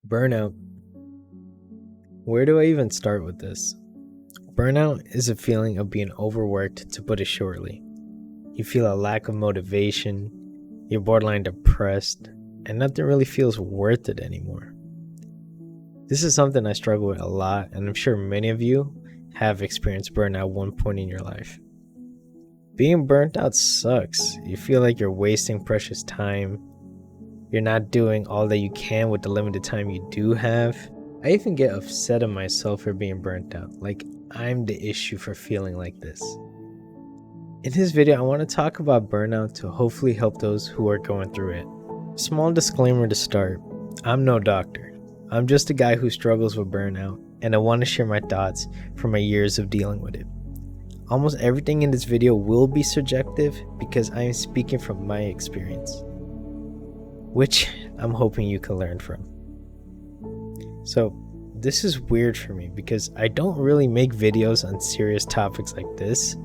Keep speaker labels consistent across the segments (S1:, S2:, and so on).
S1: Burnout. Where do I even start with this? Burnout is a feeling of being overworked, to put it shortly. You feel a lack of motivation, you're borderline depressed, and nothing really feels worth it anymore. This is something I struggle with a lot, and I'm sure many of you have experienced burnout at one point in your life. Being burnt out sucks. You feel like you're wasting precious time. You're not doing all that you can with the limited time you do have. I even get upset at myself for being burnt out, like I'm the issue for feeling like this. In this video, I want to talk about burnout to hopefully help those who are going through it. Small disclaimer to start, I'm no doctor. I'm just a guy who struggles with burnout, and I want to share my thoughts from my years of dealing with it. Almost everything in this video will be subjective because I am speaking from my experience, which I'm hoping you can learn from. So, this is weird for me because I don't really make videos on serious topics like this.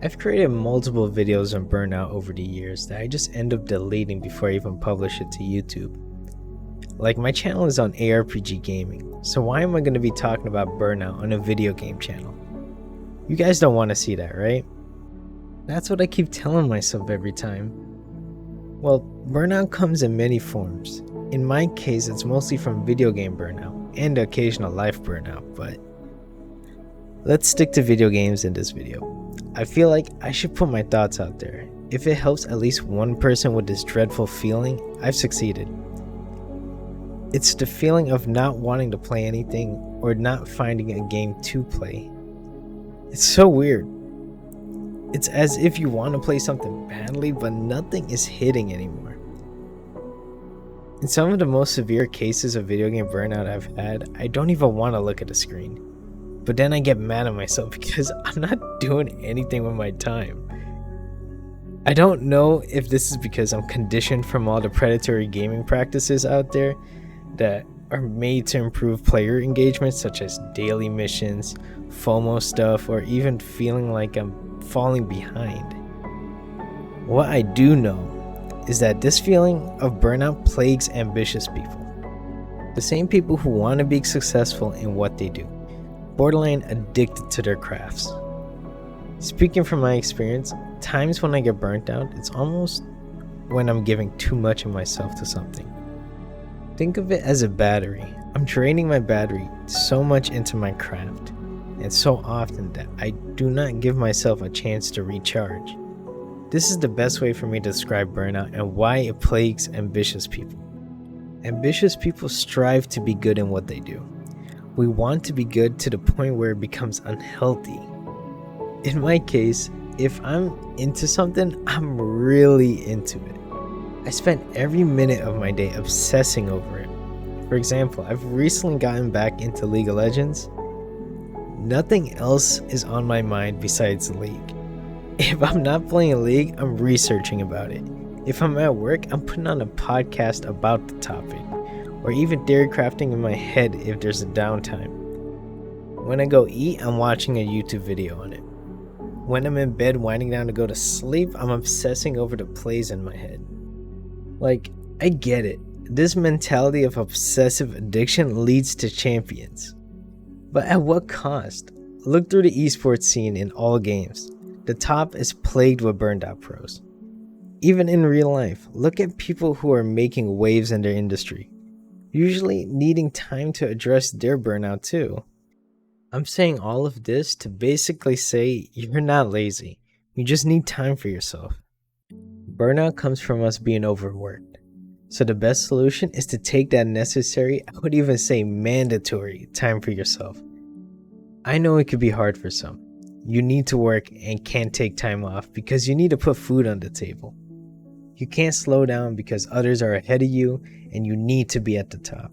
S1: I've created multiple videos on burnout over the years that I just end up deleting before I even publish it to YouTube. Like, my channel is on ARPG gaming, so why am I going to be talking about burnout on a video game channel? You guys don't want to see that, right? That's what I keep telling myself every time. Well, burnout comes in many forms. In my case, it's mostly from video game burnout and occasional life burnout, but let's stick to video games in this video. I feel like I should put my thoughts out there. If it helps at least one person with this dreadful feeling, I've succeeded. It's the feeling of not wanting to play anything or not finding a game to play. It's so weird. It's as if you want to play something badly, but nothing is hitting anymore. In some of the most severe cases of video game burnout I've had, I don't even want to look at the screen. But then I get mad at myself because I'm not doing anything with my time. I don't know if this is because I'm conditioned from all the predatory gaming practices out there that are made to improve player engagement, such as daily missions, FOMO stuff, or even feeling like I'm falling behind. What I do know is that this feeling of burnout plagues ambitious people. The same people who want to be successful in what they do, borderline addicted to their crafts. Speaking from my experience, times when I get burnt out, it's almost when I'm giving too much of myself to something. Think of it as a battery. I'm draining my battery so much into my craft, and so often that I do not give myself a chance to recharge. This is the best way for me to describe burnout and why it plagues ambitious people. Ambitious people strive to be good in what they do. We want to be good to the point where it becomes unhealthy. In my case, if I'm into something, I'm really into it. I spend every minute of my day obsessing over it. For example, I've recently gotten back into League of Legends. Nothing else is on my mind besides League. If I'm not playing a League, I'm researching about it. If I'm at work, I'm putting on a podcast about the topic, or even theory crafting in my head if there's a downtime. When I go eat, I'm watching a YouTube video on it. When I'm in bed winding down to go to sleep, I'm obsessing over the plays in my head. Like, I get it. This mentality of obsessive addiction leads to champions. But at what cost? Look through the esports scene in all games. The top is plagued with burned out pros. Even in real life, look at people who are making waves in their industry, usually needing time to address their burnout too. I'm saying all of this to basically say you're not lazy. You just need time for yourself. Burnout comes from us being overworked. So the best solution is to take that necessary, I would even say mandatory, time for yourself. I know it could be hard for some. You need to work and can't take time off because you need to put food on the table. You can't slow down because others are ahead of you and you need to be at the top.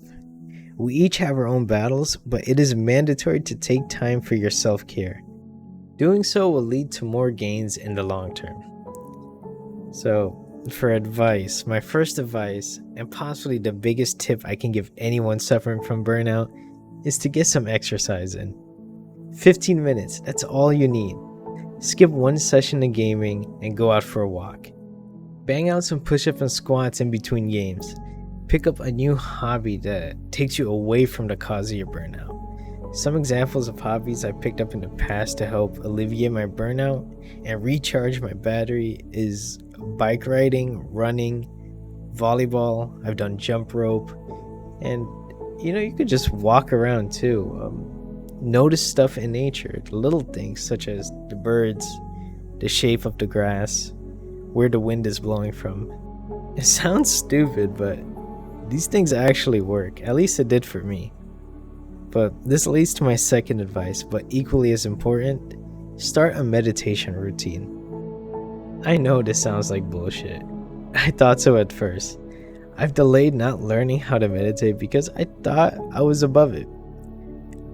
S1: We each have our own battles, but it is mandatory to take time for your self-care. Doing so will lead to more gains in the long term. So, for advice, my first advice, and possibly the biggest tip I can give anyone suffering from burnout, is to get some exercise in. 15 minutes, that's all you need. Skip one session of gaming and go out for a walk. Bang out some push-ups and squats in between games. Pick up a new hobby that takes you away from the cause of your burnout. Some examples of hobbies I picked up in the past to help alleviate my burnout and recharge my battery is bike riding, running, volleyball. I've done jump rope, and you could just walk around too. Notice stuff in nature, little things such as the birds, the shape of the grass, where the wind is blowing from. It sounds stupid, but these things actually work. At least it did for me. But this leads to my second advice, but equally as important: start a meditation routine. I know this sounds like bullshit. I thought so at first. I've delayed not learning how to meditate because I thought I was above it.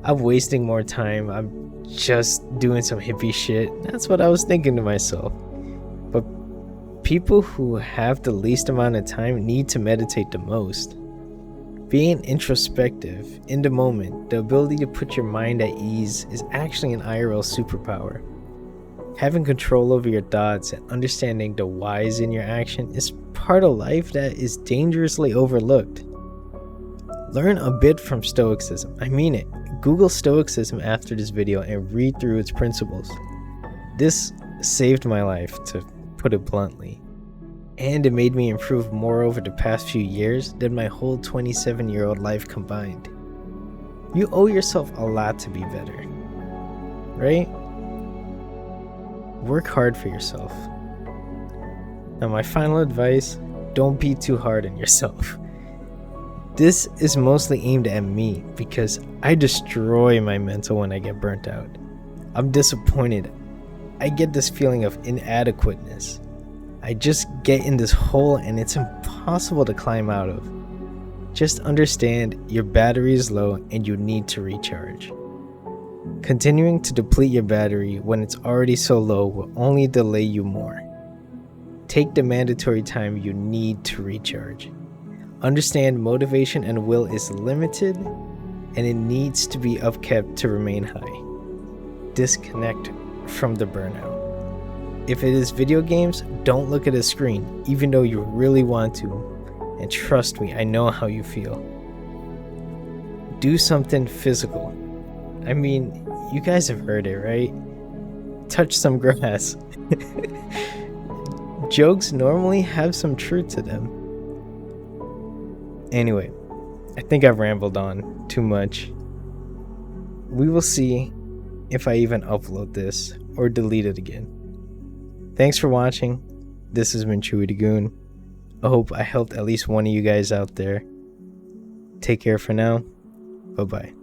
S1: I'm wasting more time. I'm just doing some hippie shit. That's what I was thinking to myself. But people who have the least amount of time need to meditate the most. Being introspective, in the moment, the ability to put your mind at ease is actually an IRL superpower. Having control over your thoughts and understanding the whys in your action is part of life that is dangerously overlooked. Learn a bit from Stoicism. I mean it. Google Stoicism after this video and read through its principles. This saved my life, to put it bluntly. And it made me improve more over the past few years than my whole 27-year-old life combined. You owe yourself a lot to be better, right? Work hard for yourself. Now, my final advice: don't be too hard on yourself. This is mostly aimed at me because I destroy my mental when I get burnt out. I'm disappointed. I get this feeling of inadequateness. I just get in this hole and it's impossible to climb out of. Just understand your battery is low and you need to recharge. Continuing to deplete your battery when it's already so low will only delay you more. Take the mandatory time you need to recharge. Understand motivation and will is limited and it needs to be upkept to remain high. Disconnect from the burnout. If it is video games, don't look at a screen, even though you really want to. And trust me, I know how you feel. Do something physical. I mean, you guys have heard it, right? Touch some grass. Jokes normally have some truth to them. Anyway, I think I've rambled on too much. We will see if I even upload this or delete it again. Thanks for watching. This has been Chewy the Goon. I hope I helped at least one of you guys out there. Take care for now. Bye-bye.